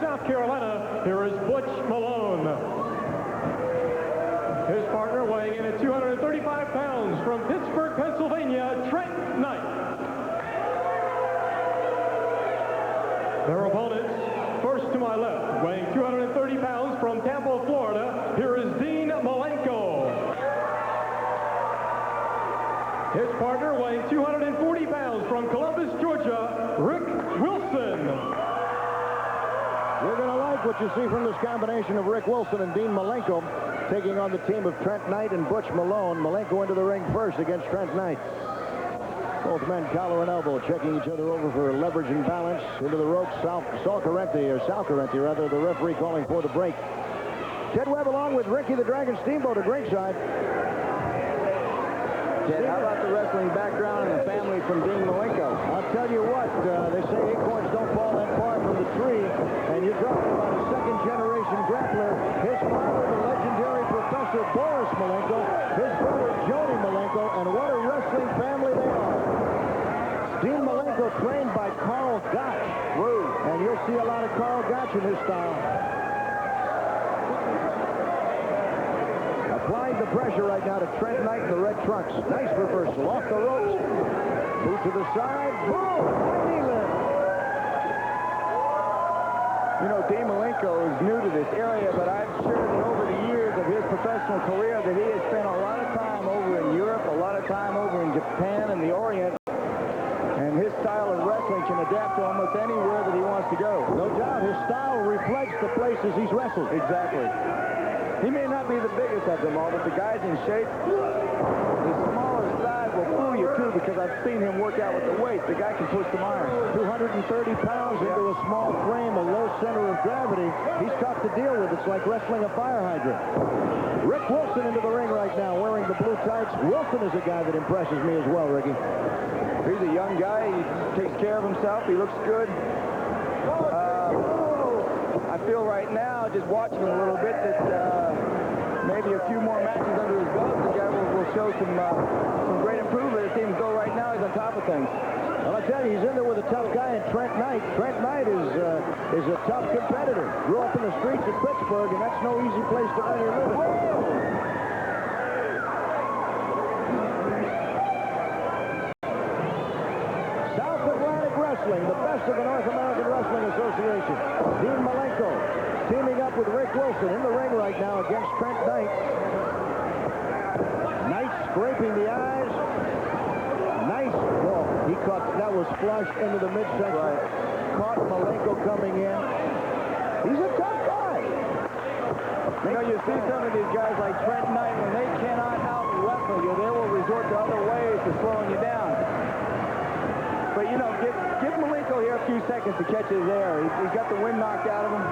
South Carolina, here is Butch Malone. His partner weighing in at 235 pounds from Pittsburgh, Pennsylvania, Trent Knight. Their opponents, first to my left, weighing 230 pounds from Tampa, Florida, here is Malenko. His partner weighing 240 pounds from Columbus, Georgia, Rick Wilson. You're going to like what you see from this combination of Rick Wilson and Dean Malenko taking on the team of Trent Knight and Butch Malone. Malenko into the ring first against Trent Knight. Both men collar and elbow, checking each other over for leverage and balance. Into the ropes, Sal Correnti, rather, the referee calling for the break. Ted Webb along with Ricky the Dragon Steamboat at ringside. Ted, how about the wrestling background and the family from Dean Malenko? I'll tell you what, they say acorns don't fall that far from the tree, and you're talking about a second-generation grappler. His father, the legendary Professor Boris Malenko, his brother Jody Malenko, and what a wrestling family they are. Dean Malenko trained by Carl Gotch. Woo. And you'll see a lot of Carl Gotch in his style. Applying the pressure right now to Trent Knight in the red trunks. Nice reversal off the ropes. Boot to the side. Boom! Knee lift. You know, Dean Malenko is new to this area, but I'm sure that over the years of his professional career that he has spent a lot of time over in Europe, a lot of time over in Japan and the Orient. And his style of wrestling can adapt to almost anywhere that he wants to go. No doubt, his style reflects the places he's wrestled. Exactly. He may not be the biggest of them all, but the guy's in shape. The smaller size will fool you, too, because I've seen him work out with the weight. The guy can push some iron. 230 pounds into a small frame, a low center of gravity. He's tough to deal with. It's like wrestling a fire hydrant. Rick Wilson into the ring right now, wearing the blue tights. Wilson is a guy that impresses me as well, Ricky. He's a young guy. He takes care of himself. He looks good. I feel right now, just watching him a little bit, that maybe a few more matches under his belt, the guy will show some great improvement. It seems though right now he's on top of things. Well, I tell you, he's in there with a tough guy in Trent Knight. Trent Knight is a tough competitor. Grew up in the streets of Pittsburgh, and that's no easy place to earn your living. The best of the North American Wrestling Association. Dean Malenko teaming up with Rick Wilson in the ring right now against Trent Knight. Knight scraping the eyes. Nice ball. He caught, that was flush into the midsection. Right. Caught Malenko coming in. He's a tough guy. You know, you see some of these guys like Trent Knight, when they cannot out-wrestle you, they will resort to other ways to slowing you down. But, you know, give Malenko here a few seconds to catch his air. He's got the wind knocked out of him.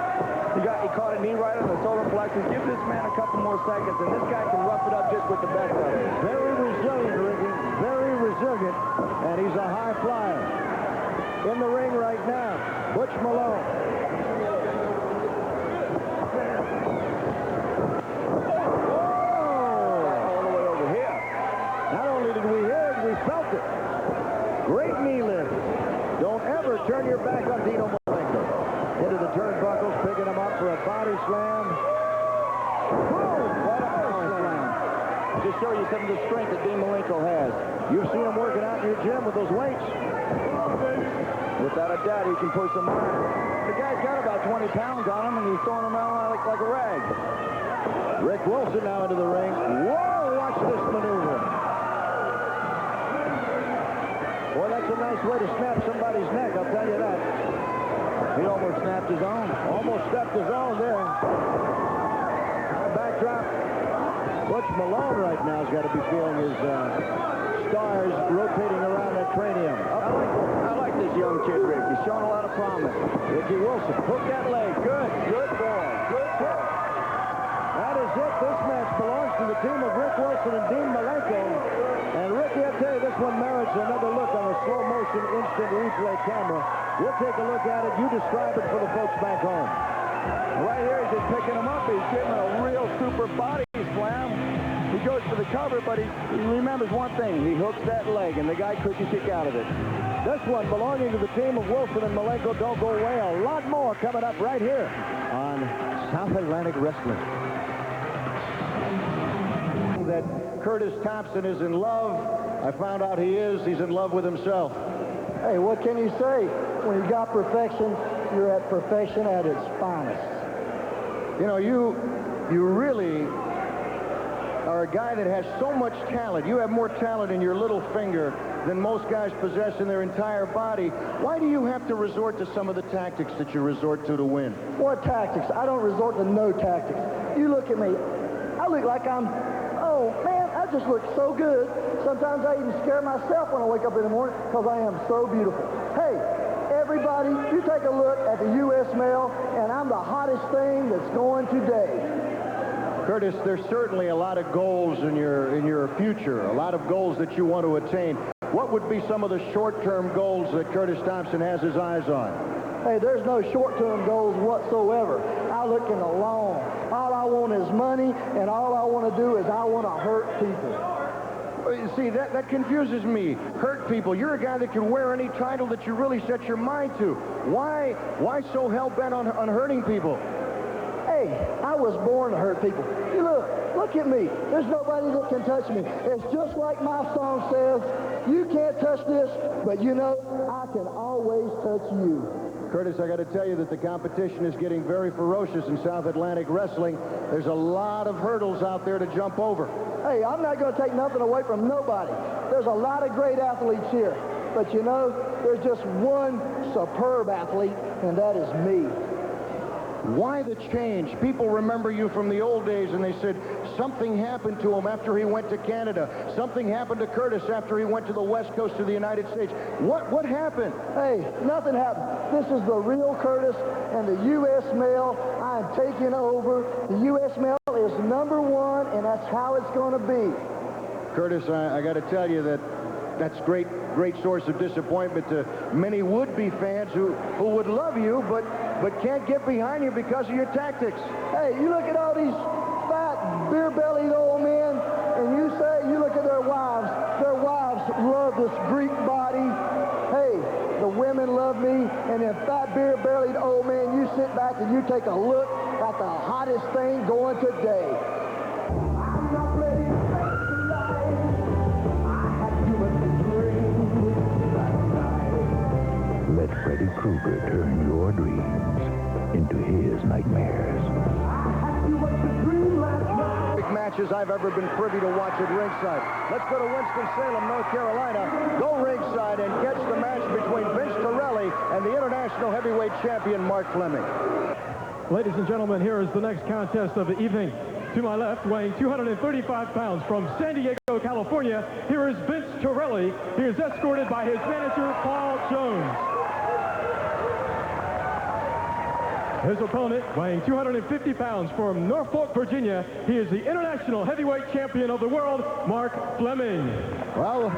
He caught a knee right on the solar plexus. Give this man a couple more seconds, and this guy can rough it up just with the best of it. Very resilient, Ricky. Very resilient. And he's a high flyer. In the ring right now, Butch Malone. All the way over here. Not only did we hear it, we felt it. Great knee lift. Don't ever turn your back on Dino Malenko. Into the turnbuckles, picking him up for a body slam. Boom! What a power slam. Just show you some of the strength that Dean Malenko has. You've seen him working out in your gym with those weights. Without a doubt, he can push some iron. The guy's got about 20 pounds on him, and he's throwing him around like a rag. Rick Wilson now into the ring. Whoa! Watch this maneuver. Boy, that's a nice way to snap somebody's neck, I'll tell you that. He almost snapped his own. Almost stepped his own there. Backdrop. Butch Malone right now has got to be feeling his stars rotating around that cranium. I like this young kid, Rick. He's showing a lot of promise. Ricky Wilson, hook that leg. Good ball. Good ball. That is it. This match belongs to the team of Rick Wilson and Dean Malenko. And Ricky, I'll tell you, this one merits another look on a slow-motion instant replay camera. We'll take a look at it. You describe it for the folks back home. Right here, he's just picking him up. He's giving a real super body slam. He goes for the cover, but he remembers one thing. He hooks that leg, and the guy couldn't kick out of it. This one belonging to the team of Wilson and Malenko don't go away a lot more more coming up right here on South Atlantic Wrestling. That Curtis Thompson is in love. I found out he is. He's in love with himself. Hey, what can you say? When you got perfection, you're at perfection at its finest. You know, you really are a guy that has so much talent. You have more talent in your little finger than most guys possess in their entire body. Why do you have to resort to some of the tactics that you resort to win? What tactics? I don't resort to no tactics. You look at me. I look like I'm, oh, man, I just look so good. Sometimes I even scare myself when I wake up in the morning because I am so beautiful. Hey, everybody, you take a look at the U.S. male, and I'm the hottest thing that's going today. Curtis, there's certainly a lot of goals in your future, a lot of goals that you want to attain. What would be some of the short-term goals that Curtis Thompson has his eyes on? Hey, there's no short-term goals whatsoever. I look in the long. All I want is money, and all I want to do is I want to hurt people. You see, that confuses me. Hurt people. You're a guy that can wear any title that you really set your mind to. Why so hell-bent on hurting people? Hey, I was born to hurt people. You look at me. There's nobody that can touch me. It's just like my song says, you can't touch this, but you know, I can always touch you. Curtis, I got to tell you that the competition is getting very ferocious in South Atlantic Wrestling. There's a lot of hurdles out there to jump over. Hey, I'm not going to take nothing away from nobody. There's a lot of great athletes here. But you know, there's just one superb athlete, and that is me. Why the change? People remember you from the old days, and they said something happened to him after he went to Canada. Something happened to Curtis after he went to the West Coast of the United States. What happened? Hey, nothing happened. This is the real Curtis, and the U.S. male, I'm taking over. The U.S. male is #1, and that's how it's going to be. Curtis, I got to tell you that's great source of disappointment to many would-be fans who would love you, but can't get behind you because of your tactics. Hey, you look at all these fat, beer-bellied old men, and you look at their wives. Their wives love this Greek body. Hey, the women love me, and then fat, beer-bellied old man, you sit back and you take a look at the hottest thing going today. I'm not ready to face the light. I had too much to drink last night. Let Freddy Krueger turn your dreams into his nightmares. Big matches I've ever been privy to watch at ringside. Let's go to Winston-Salem, North Carolina. Go ringside and catch the match between Vince Torelli and the international heavyweight champion Mark Fleming. Ladies and gentlemen, here is the next contest of the evening. To my left, weighing 235 pounds from San Diego, California, here is Vince Torelli. He is escorted by his manager, Paul Jones. His opponent, weighing 250 pounds from Norfolk, Virginia, he is the international heavyweight champion of the world, Mark Fleming. Well,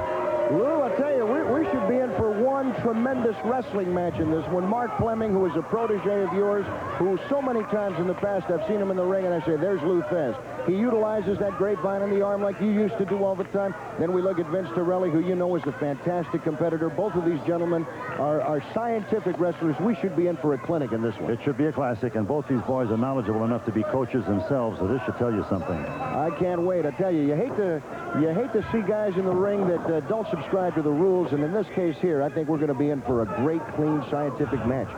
Lou, I tell you, we should be in for one tremendous wrestling match in this one. Mark Fleming, who is a protege of yours, who so many times in the past I've seen him in the ring, and I say, there's Lou Thez. He utilizes that grapevine in the arm like you used to do all the time. Then we look at Vince Torelli, who you know is a fantastic competitor. Both of these gentlemen are scientific wrestlers. We should be in for a clinic in this one. It should be a classic, and both these boys are knowledgeable enough to be coaches themselves, so this should tell you something. I can't wait. I tell you, you hate to see guys in the ring that don't subscribe to the rules, and in this case here, I think we're going to be in for a great, clean, scientific match.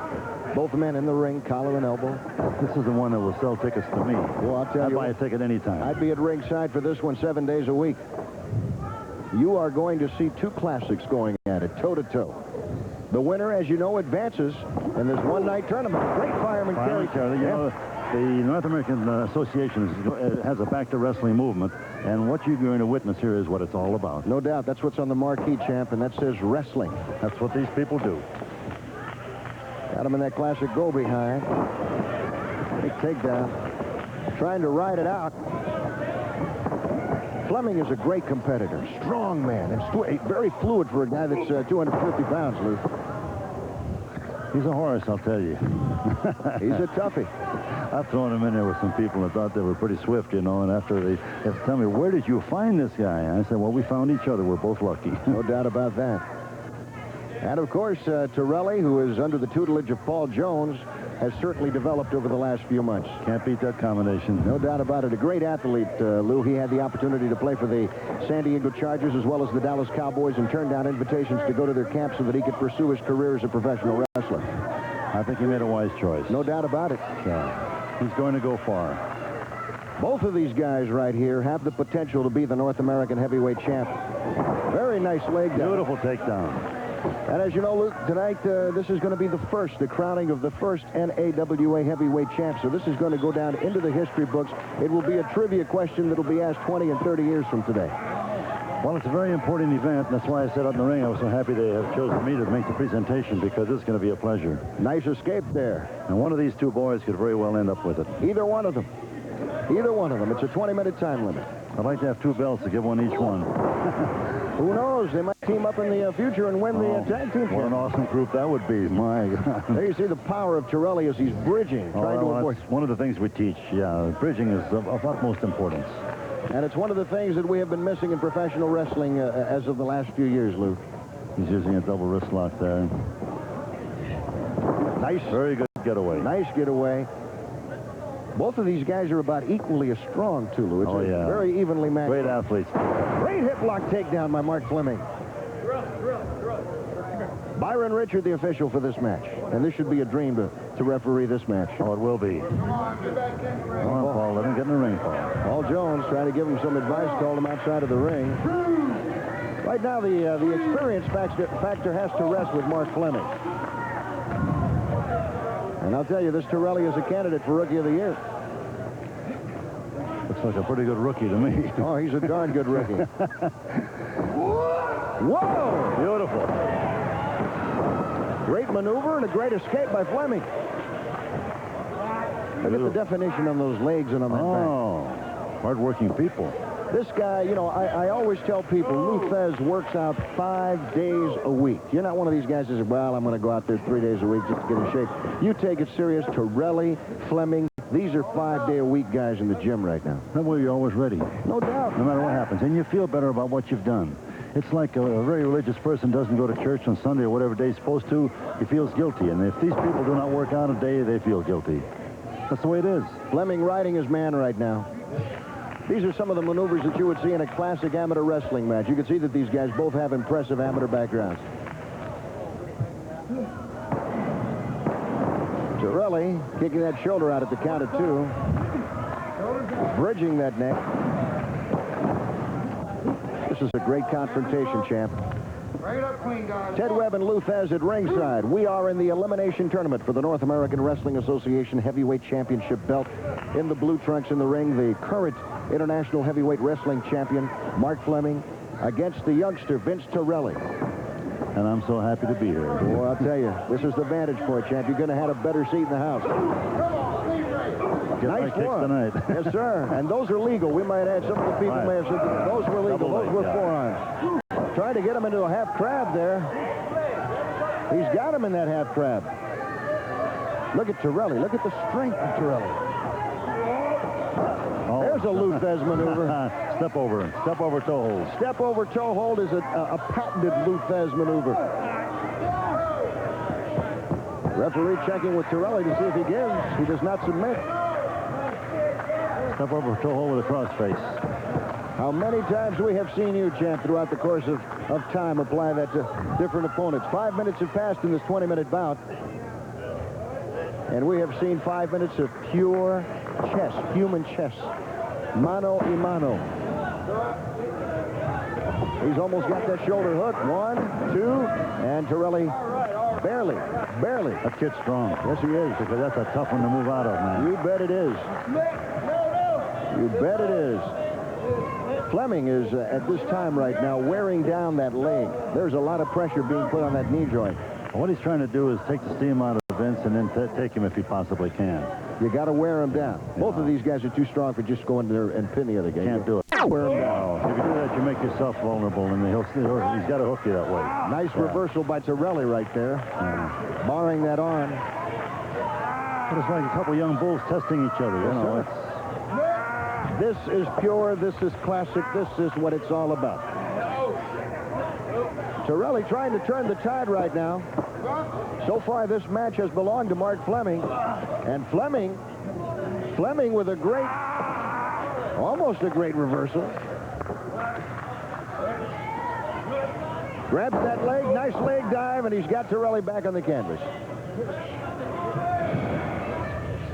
Both men in the ring, collar and elbow. This is the one that will sell tickets to me. Well, I'll tell I'd you, buy a ticket anytime. I'd be at ringside for this one 7 days a week. You are going to see two classics going at it, toe-to-toe. The winner, as you know, advances in this one-night tournament. Great fireman carry. You know, the North American Association has a back-to-wrestling movement, and what you're going to witness here is what it's all about. No doubt. That's what's on the marquee, champ, and that says wrestling. That's what these people do. Got him in that classic go-behind. Big takedown. Trying to ride it out. Fleming is a great competitor. Strong man. And very fluid for a guy that's 250 pounds, Lou. He's a horse, I'll tell you. He's a toughie. I've thrown him in there with some people that thought they were pretty swift, you know, and after they have to tell me, where did you find this guy? I said, well, we found each other. We're both lucky. No doubt about that. And, of course, Torelli, who is under the tutelage of Paul Jones, has certainly developed over the last few months. Can't beat that combination. No doubt about it. A great athlete, Lou. He had the opportunity to play for the San Diego Chargers as well as the Dallas Cowboys and turned down invitations to go to their camp so that he could pursue his career as a professional wrestler. I think he made a wise choice. No doubt about it. He's going to go far. Both of these guys right here have the potential to be the North American heavyweight champ. Very nice leg down. Beautiful takedown. And as you know, Luke, tonight this is going to be the crowning of the first NAWA heavyweight champ. So this is going to go down into the history books. It will be a trivia question that will be asked 20 and 30 years from today. Well, it's a very important event. That's why I said out in the ring I was so happy they have chosen me to make the presentation, because it's going to be a pleasure. Nice escape there. And one of these two boys could very well end up with it. Either one of them. Either one of them. It's a 20-minute time limit. I'd like to have 2 belts to give one each one. Who knows? They might team up in the future and win the tag team. What an awesome group that would be. My God. There you see the power of Torelli as he's bridging, trying to avoid. That's one of the things we teach. Yeah, bridging is of utmost importance. And it's one of the things that we have been missing in professional wrestling as of the last few years, Lou. He's using a double wrist lock there. Nice. Very good getaway. Nice getaway. Both of these guys are about equally as strong, too, Lou. It's very evenly matched. Great athletes. Great hip lock takedown by Mark Fleming. Byron Richard, the official for this match. And this should be a dream to referee this match. Oh, it will be. Come on, Paul. Let him get in the ring, Paul. Paul Jones trying to give him some advice, called him outside of the ring. Right now, the experience factor has to rest with Mark Fleming. And I'll tell you, this Torelli is a candidate for Rookie of the Year. Looks like a pretty good rookie to me. Oh, he's a darn good rookie. Whoa! Beautiful. Great maneuver and a great escape by Fleming. Look at the definition on those legs and on that back. Hard-working people. This guy, you know, I always tell people, Lou Thez works out 5 days a week. You're not one of these guys that says, well, I'm going to go out there 3 days a week just to get in shape. You take it serious. Torelli, Fleming, these are 5-day-a-week guys in the gym right now. That way you're always ready. No doubt. No matter what happens. And you feel better about what you've done. It's like a very religious person doesn't go to church on Sunday or whatever day he's supposed to. He feels guilty. And if these people do not work out a day, they feel guilty. That's the way it is. Fleming riding his man right now. These are some of the maneuvers that you would see in a classic amateur wrestling match. You can see that these guys both have impressive amateur backgrounds. Torelli kicking that shoulder out at the count of 2. Bridging that neck. This is a great confrontation, champ. Bring it up clean, guys. Ted Webb and Lou Thez at ringside. We are in the elimination tournament for the North American Wrestling Association Heavyweight Championship belt. In the blue trunks in the ring, the current International Heavyweight Wrestling Champion, Mark Fleming, against the youngster, Vince Torelli. And I'm so happy to be here. Well, I'll tell you, this is the vantage point, champ. You're going to have a better seat in the house. Get Nice one. tonight. Yes, sir. And those are legal. We might add, some of the people may have said that those were legal. Those were forearms. Trying to get him into a half crab there. He's got him in that half crab. Look at Torelli. Look at the strength of Torelli. Oh. There's a Lou Thez maneuver. Step over. Step over toe hold. Step over toe hold is a patented Lou Thez maneuver. Referee checking with Torelli to see if he gives. He does not submit. Step over toe hold with a cross face. How many times we have seen you, champ, throughout the course of time apply that to different opponents. 5 minutes have passed in this 20-minute bout. And we have seen 5 minutes of pure chess, human chess. Mano a mano. He's almost got that shoulder hook. 1, 2, and Torelli barely. That kid's strong. Yes, he is. Because that's a tough one to move out of, man. You bet it is. You bet it is. Fleming is, at this time right now, wearing down that leg. There's a lot of pressure being put on that knee joint. What he's trying to do is take the steam out of Vince and then take him if he possibly can. You got to wear him down. Yeah. Both of these guys are too strong for just going there and pin the other guy. Can't do it. Wear him down. If you do that, you make yourself vulnerable, and he's got to hook you that way. Nice reversal by Torelli right there. Barring that arm. But it's like a couple young bulls testing each other, you know. This is pure, this is classic, this is what it's all about. Torelli trying to turn the tide right now. So far, this match has belonged to Mark Fleming. And Fleming with a great, almost a great reversal. Grabs that leg, nice leg dive, and he's got Torelli back on the canvas.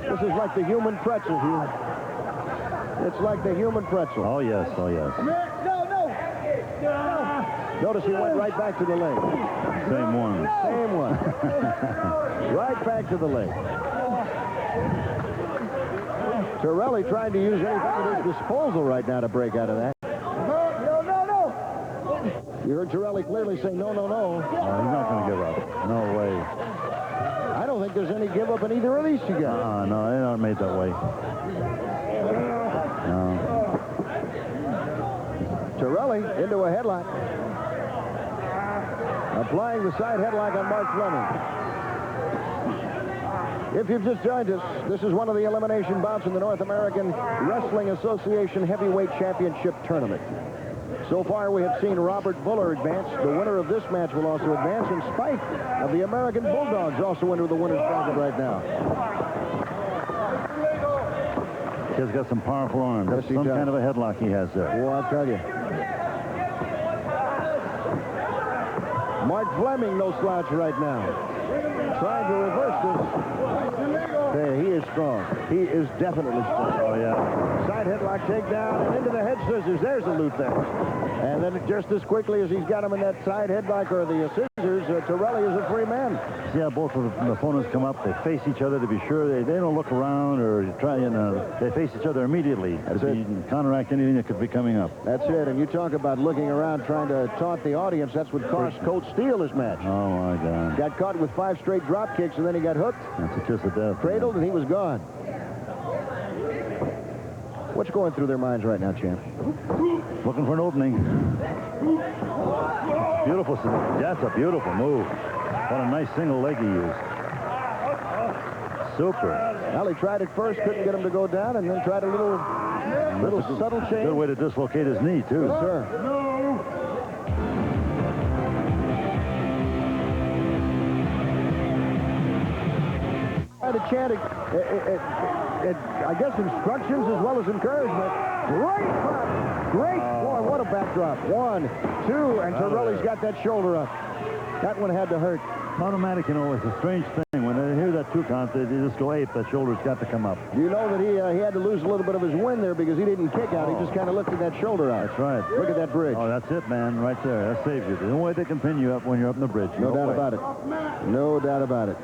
This is like the human pretzel here. It's like the human pretzel. Oh, yes, oh, yes. Notice he went right back to the leg. Same one. Same one. Right back to the leg. Torelli trying to use anything at his disposal right now to break out of that. You heard Torelli clearly say, no, no, no. Oh, he's not going to give up. No way. I don't think there's any give up in either of these two guys. No, they're not made that way. No. Torelli into a headlock. Applying the side headlock on Mark Fleming. If you've just joined us, this is one of the elimination bouts in the North American Wrestling Association Heavyweight Championship Tournament. So far, we have seen Robert Fuller advance. The winner of this match will also advance, and Spike of the American Bulldogs also into the winner's bracket right now. He's got some powerful arms. Yes, That's some kind of a headlock he has there. Well, I'll tell you. Mark Fleming, no slouch right now. Trying to reverse this. Hey, he is strong. He is definitely strong. Oh, yeah. Side headlock takedown and into the head scissors. There's the loot there. And then just as quickly as he's got him in that side headlock or the scissors, Torelli is a free man. See how both of the opponents come up? They face each other to be sure. They don't look around or try, they face each other immediately. That's it. Counteract anything that could be coming up. That's it. And you talk about looking around trying to taunt the audience. That's what cost Coach Steele his match. Oh, my God. Got caught with 5 straight drop kicks, and then he got hooked. That's a kiss of death. Cradled, and he was gone. What's going through their minds right now, champ? Looking for an opening. Beautiful. That's a beautiful move. What a nice single leg he used. Super. Well, he tried it first, couldn't get him to go down, and then tried a little subtle change. Good way to dislocate his knee, too. Yes, sir. To chant I guess instructions as well as encouragement. Great drop. Great. Boy, what a backdrop. 1, 2, and Torelli's got that shoulder up. That one had to hurt. Automatic, it's a strange thing. When they hear that 2 count, they just go ape. That shoulder's got to come up. You know that he had to lose a little bit of his wind there because he didn't kick out. He just kind of lifted that shoulder out. That's right. Look at that bridge. Oh, that's it, man. Right there. That saves you. There's no way they can pin you up when you're up in the bridge. No doubt about it. No doubt about it.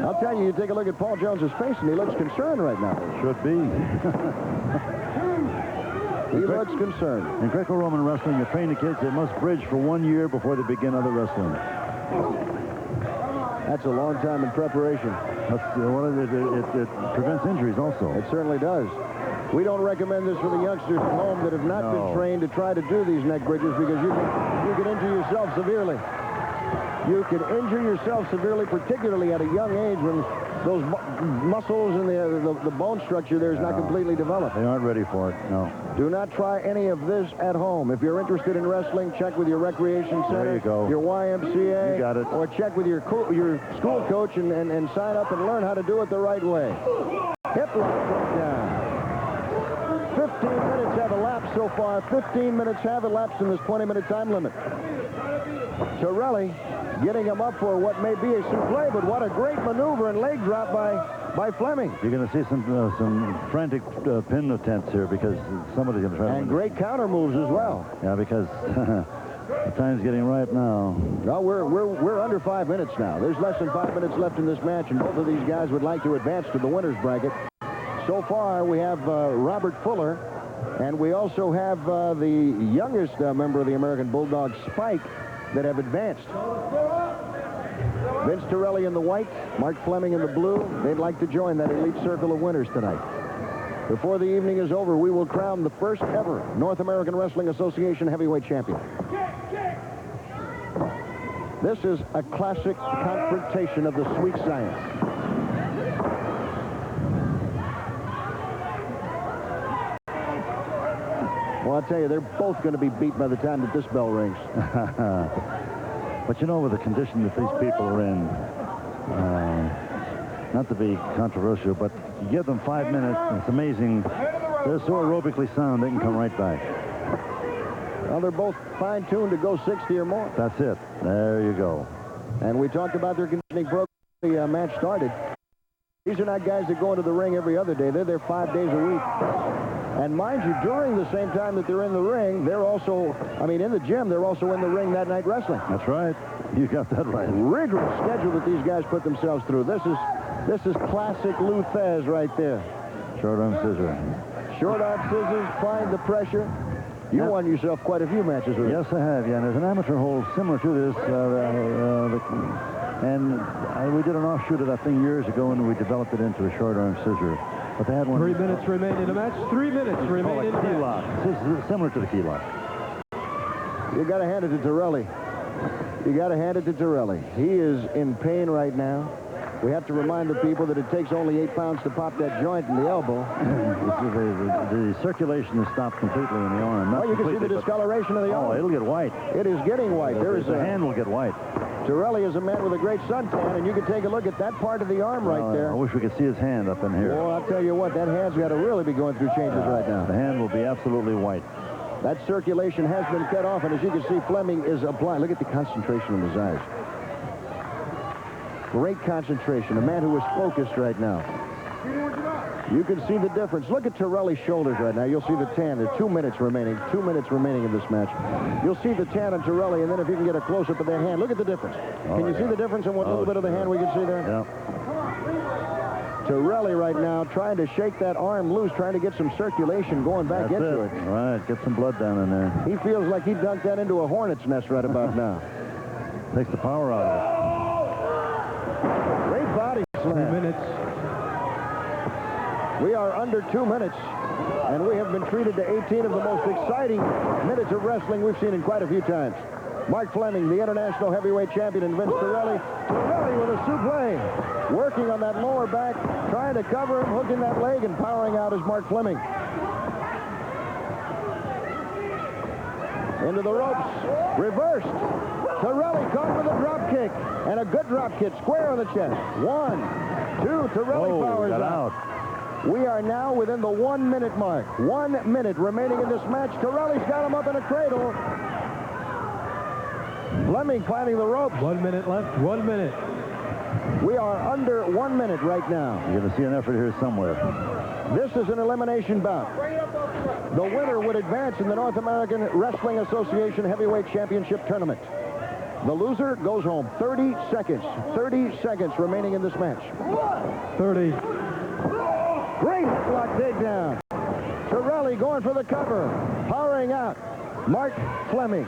I'll tell you, you take a look at Paul Jones's face, and he looks concerned right now. Should be. He looks concerned. In Greco-Roman wrestling, you train the kids. They must bridge for 1 year before they begin other wrestling. That's a long time in preparation. That's, it prevents injuries also. It certainly does. We don't recommend this for the youngsters at home that have not been trained to try to do these neck bridges because you can injure yourself severely. You can injure yourself severely, particularly at a young age when those muscles and the bone structure there is not completely developed. They aren't ready for it, no. Do not try any of this at home. If you're interested in wrestling, check with your recreation center, there you go. your YMCA, you got it. Or check with your school coach and sign up and learn how to do it the right way. Hip lock down. 15 minutes have elapsed so far. 15 minutes have elapsed in this 20-minute time limit. Torelli getting him up for what may be a souffle, but what a great maneuver and leg drop by Fleming. You're going to see some frantic pin attempts here because somebody's going to try. And great counter moves as well. Yeah, because the time's getting ripe now. No, we're under 5 minutes now. There's less than 5 minutes left in this match, and both of these guys would like to advance to the winner's bracket. So far, we have Robert Fuller, and we also have the youngest member of the American Bulldogs, Spike, that have advanced. Vince Torelli in the white, Mark Fleming in the blue. They'd like to join that elite circle of winners tonight. Before the evening is over, we will crown the first ever North American Wrestling Association heavyweight champion. This is a classic confrontation of the sweet science. Well, I'll tell you, they're both going to be beat by the time that this bell rings. But you know, with the condition that these people are in, not to be controversial, but you give them 5 minutes, and it's amazing. They're so aerobically sound, they can come right back. Well, they're both fine-tuned to go 60 or more. That's it. There you go. And we talked about their conditioning program when the match started. These are not guys that go into the ring every other day. They're there 5 days a week. And mind you, during the same time that they're in the ring, they're also, in the gym, they're also in the ring that night wrestling. That's right. You got that right. Rigorous schedule that these guys put themselves through. This is classic Lou Thez right there. Short arm scissor. Short arm scissors, applying the pressure. You won yourself quite a few matches with it. Yes, I have. Yeah, and there's an amateur hold similar to this. We did an offshoot of that thing years ago, and we developed it into a short arm scissor. But they had one. 3 minutes remain in the match. 3 minutes remain in the key match. lock. This is similar to the key lock. You got to hand it to Torelli. You got to hand it to Torelli. He is in pain right now. We have to remind the people that it takes only 8 pounds to pop that joint in the elbow. the circulation is stopped completely in the arm. Well, you can see the discoloration of the arm. Oh, it'll get white. It is getting white. The hand will get white. Torelli is a man with a great suntan, and you can take a look at that part of the arm right there. I wish we could see his hand up in here. Well, I'll tell you what, that hand's got to really be going through changes right now. The hand will be absolutely white. That circulation has been cut off, and as you can see, Fleming is applying. Look at the concentration in his eyes. Great concentration. A man who is focused right now. You can see the difference. Look at Torelli's shoulders right now. You'll see the tan. There's 2 minutes remaining. 2 minutes remaining in this match. You'll see the tan on Torelli, and then if you can get a close-up of that hand, look at the difference. Can you see the difference in what little bit of the hand we can see there? Yeah. Torelli right now trying to shake that arm loose, trying to get some circulation going back into it. All right, get some blood down in there. He feels like he dunked that into a hornet's nest right about now. Takes the power out of it. Great body slam. 3 minutes. We are under 2 minutes, and we have been treated to 18 of the most exciting minutes of wrestling we've seen in quite a few times. Mark Fleming, the international heavyweight champion, and Vince Torelli. Torelli with a suplex, working on that lower back, trying to cover him, hooking that leg, and powering out is Mark Fleming. Into the ropes, reversed. Torelli caught with a drop kick, and a good drop kick, square on the chest. 1, 2, Torelli powers out. We are now within the 1 minute mark. 1 minute remaining in this match. Torelli's got him up in a cradle. Fleming climbing the ropes. 1 minute left. 1 minute. We are under 1 minute right now. You're going to see an effort here somewhere. This is an elimination bout. The winner would advance in the North American Wrestling Association Heavyweight Championship Tournament. The loser goes home. 30 seconds. 30 seconds remaining in this match. 30. Great block takedown. Torelli going for the cover. Powering out. Mark Fleming.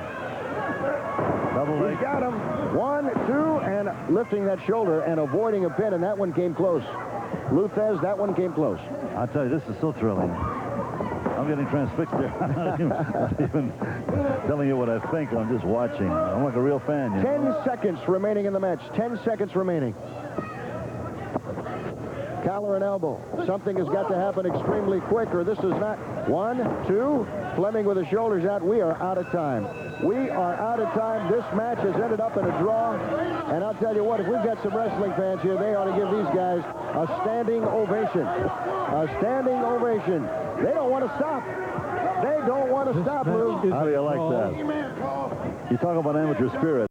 Double leg. He's got him. 1, 2, and lifting that shoulder and avoiding a pin, and that one came close. Lou Thez, that one came close. I'll tell you, this is so thrilling. I'm getting transfixed here. I'm not even telling you what I think. I'm just watching. I'm like a real fan. 10 seconds remaining in the match. 10 seconds remaining. Collar and elbow. Something has got to happen extremely quick, or this is not. 1, 2. Fleming with the shoulders out. We are out of time. We are out of time. This match has ended up in a draw. And I'll tell you what, if we've got some wrestling fans here, they ought to give these guys a standing ovation. A standing ovation. They don't want to stop. They don't want to stop, Lou. How do you like that? You talk about amateur spirit.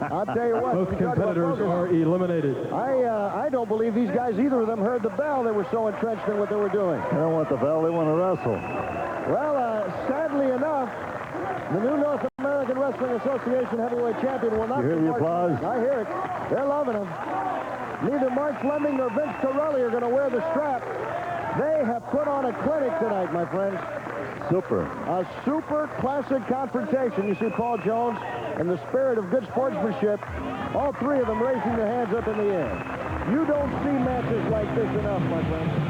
I'll tell you what. Both competitors are eliminated. I don't believe these guys, either of them, heard the bell. They were so entrenched in what they were doing. They don't want the bell. They want to wrestle. Well, sadly enough, the new North American Wrestling Association heavyweight champion will not You hear be the Mark applause? Fleming. I hear it. They're loving him. Neither Mark Fleming nor Vince Torelli are going to wear the strap. They have put on a clinic tonight, my friends. Super. A super classic confrontation. You see Paul Jones, in the spirit of good sportsmanship, all three of them raising their hands up in the air. You don't see matches like this enough, my friends.